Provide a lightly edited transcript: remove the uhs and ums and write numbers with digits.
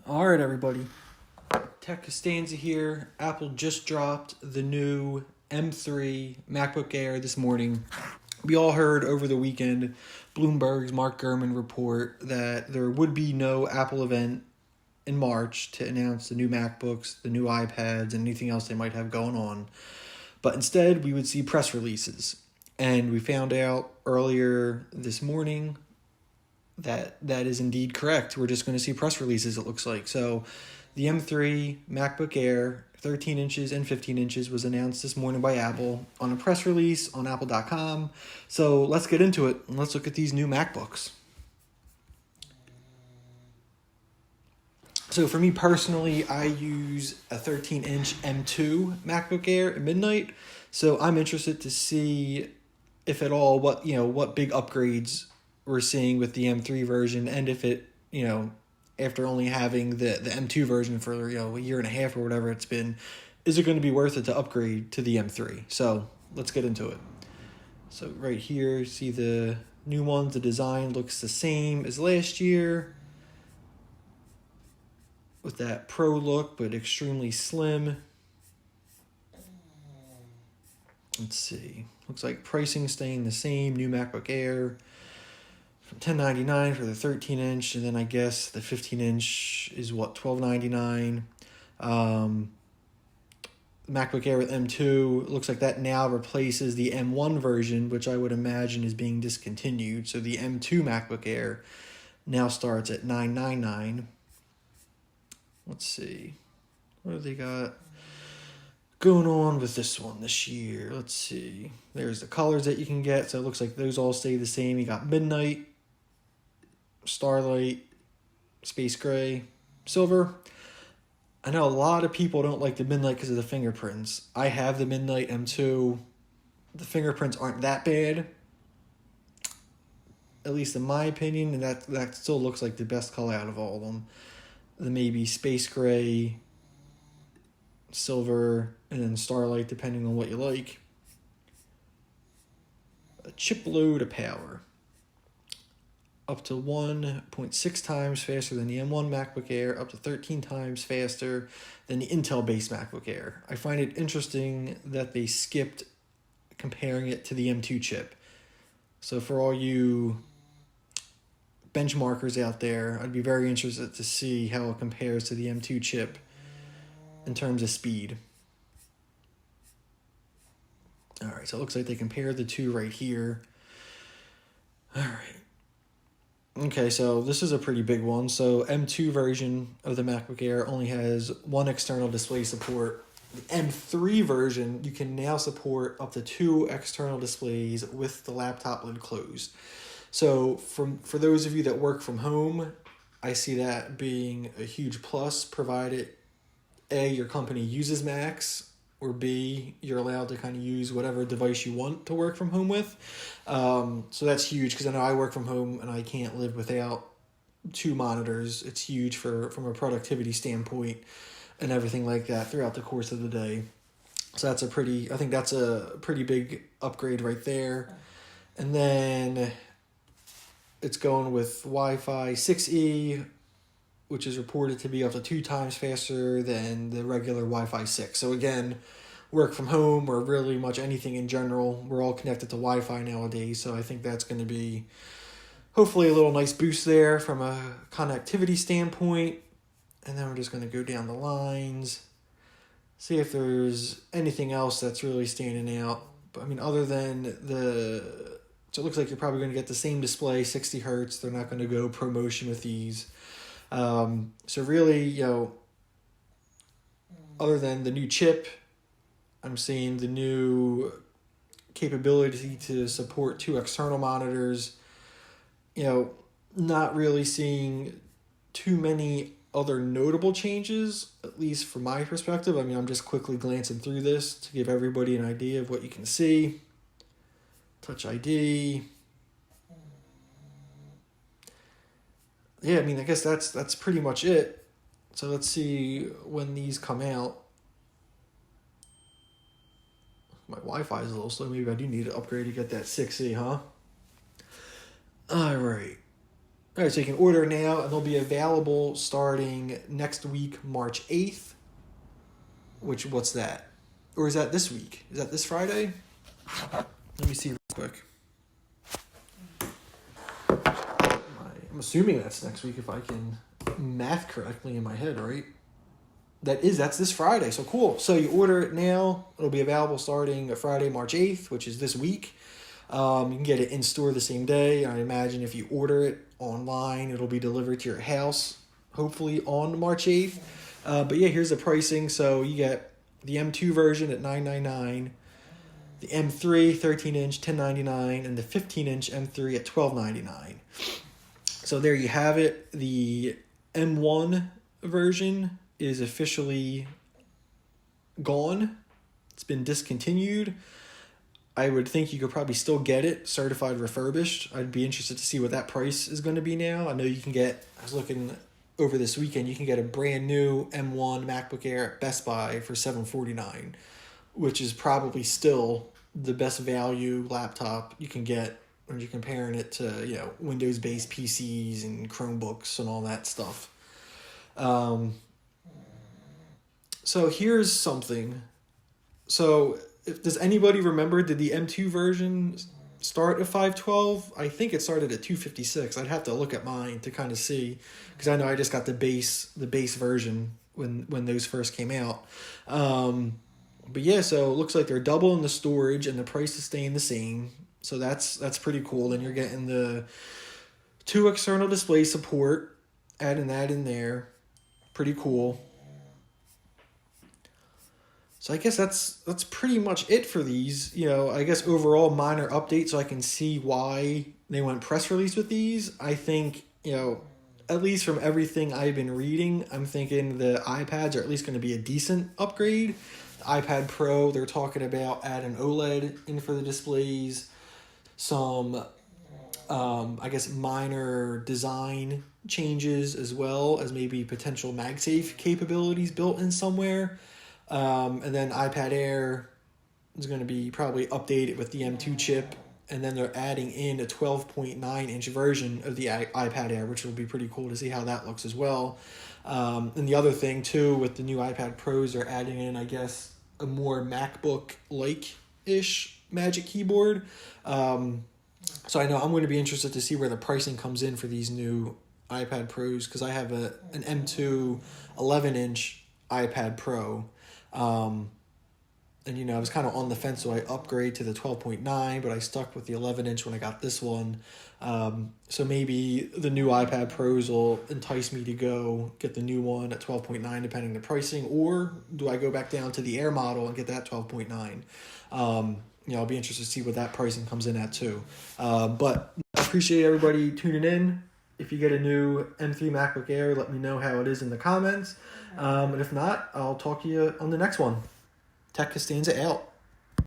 All right, everybody. Tech Costanza here. Apple just dropped the new M3 MacBook Air this morning. We all heard over the weekend Bloomberg's Mark Gurman report that there would be no Apple event in March to announce the new MacBooks, the new iPads, and anything else they might have going on. But instead, we would see press releases. And we found out earlier this morning that is indeed correct. We're just going to see press releases, it looks like. So the M3 MacBook Air, 13 inches and 15 inches, was announced this morning by Apple on a press release on apple.com. So let's get into it and let's look at these new MacBooks. So for me personally, I use a 13-inch M2 MacBook Air at midnight. So I'm interested to see, if at all, what big upgrades we're seeing with the M3 version, and if it, after only having the M2 version for, a year and a half or whatever it's been, is it going to be worth it to upgrade to the M3? So let's get into it. So right here, see the new ones, the design looks the same as last year with that Pro look, but extremely slim. Let's see. Looks like pricing staying the same. New MacBook Air from $10.99 for the 13-inch, and then I guess the 15-inch is $12.99. MacBook Air with M2, looks like that now replaces the M1 version, which I would imagine is being discontinued. So the M2 MacBook Air now starts at $9.99. Let's see. What do they got going on with this one this year? Let's see. There's the colors that you can get. So it looks like those all stay the same. You got Midnight, Starlight, Space Gray, Silver. I know a lot of people don't like the Midnight because of the fingerprints. I have the Midnight M2. The fingerprints aren't that bad, at least in my opinion, and that still looks like the best color out of all of them. The maybe Space Gray, Silver, and then Starlight, depending on what you like. A chip load of power. Up to 1.6 times faster than the M1 MacBook Air, up to 13 times faster than the Intel-based MacBook Air. I find it interesting that they skipped comparing it to the M2 chip. So for all you benchmarkers out there, I'd be very interested to see how it compares to the M2 chip in terms of speed. All right, so it looks like they compared the two right here. All right. Okay, so this is a pretty big one. So M2 version of the MacBook Air only has one external display support. The M3 version, you can now support up to two external displays with the laptop lid closed. So for those of you that work from home, I see that being a huge plus, provided A, your company uses Macs, or B, you're allowed to kind of use whatever device you want to work from home with. So that's huge, because I know I work from home and I can't live without two monitors. It's huge from a productivity standpoint and everything like that throughout the course of the day. So I think that's a pretty big upgrade right there. And then it's going with Wi-Fi 6E, which is reported to be up to 2 times faster than the regular Wi-Fi 6. So again, work from home or really much anything in general, we're all connected to Wi-Fi nowadays. So I think that's going to be hopefully a little nice boost there from a connectivity standpoint. And then we're just going to go down the lines, see if there's anything else that's really standing out. But I mean, other than so it looks like you're probably going to get the same display, 60 hertz. They're not going to go promotion with these. So really, other than the new chip, I'm seeing the new capability to support 2 external monitors. Not really seeing too many other notable changes, at least from my perspective. I mean, I'm just quickly glancing through this to give everybody an idea of what you can see. Touch ID. Yeah, I mean, I guess that's pretty much it. So let's see when these come out. My Wi-Fi is a little slow. Maybe I do need to upgrade to get that 6E, huh? All right. All right, so you can order now, and they'll be available starting next week, March 8th. What's that? Or is that this week? Is that this Friday? Let me see real quick. I'm assuming that's next week if I can math correctly in my head, right? That's this Friday, so cool. So you order it now. It'll be available starting Friday, March 8th, which is this week. You can get it in store the same day. I imagine if you order it online, it'll be delivered to your house, hopefully on March 8th. But yeah, here's the pricing. So you get the M2 version at $999, the M3 13-inch $1099, and the 15-inch M3 at $1299. So there you have it. The M1 version is officially gone. It's been discontinued. I would think you could probably still get it certified refurbished. I'd be interested to see what that price is going to be now. I know you can get, I was looking over this weekend, you can get a brand new M1 MacBook Air at Best Buy for $749, which is probably still the best value laptop you can get when you're comparing it to, Windows-based PCs and Chromebooks and all that stuff. So here's something. So does anybody remember, did the M2 version start at 512? I think it started at 256. I'd have to look at mine to kind of see, because I know I just got the base version when those first came out. But yeah, so it looks like they're doubling the storage and the price is staying the same. So that's pretty cool. Then you're getting the 2 external display support, adding that in there. Pretty cool. So I guess that's pretty much it for these. I guess overall minor updates so I can see why they went press release with these. I think, at least from everything I've been reading, I'm thinking the iPads are at least going to be a decent upgrade. The iPad Pro, they're talking about adding OLED in for the displays. Some, I guess, minor design changes as well as maybe potential MagSafe capabilities built in somewhere. And then iPad Air is going to be probably updated with the M2 chip. And then they're adding in a 12.9-inch version of the iPad Air, which will be pretty cool to see how that looks as well. And the other thing, too, with the new iPad Pros, they're adding in, I guess, a more MacBook-like-ish Magic Keyboard. So I know I'm going to be interested to see where the pricing comes in for these new iPad Pros, because I have an M2 11-inch iPad Pro. And I was kind of on the fence, so I upgrade to the 12.9, but I stuck with the 11-inch when I got this one. So maybe the new iPad Pros will entice me to go get the new one at 12.9, depending on the pricing, or do I go back down to the Air model and get that 12.9? I'll be interested to see what that pricing comes in at too. But I appreciate everybody tuning in. If you get a new M3 MacBook Air, let me know how it is in the comments. And if not, I'll talk to you on the next one. Tech Costanza out.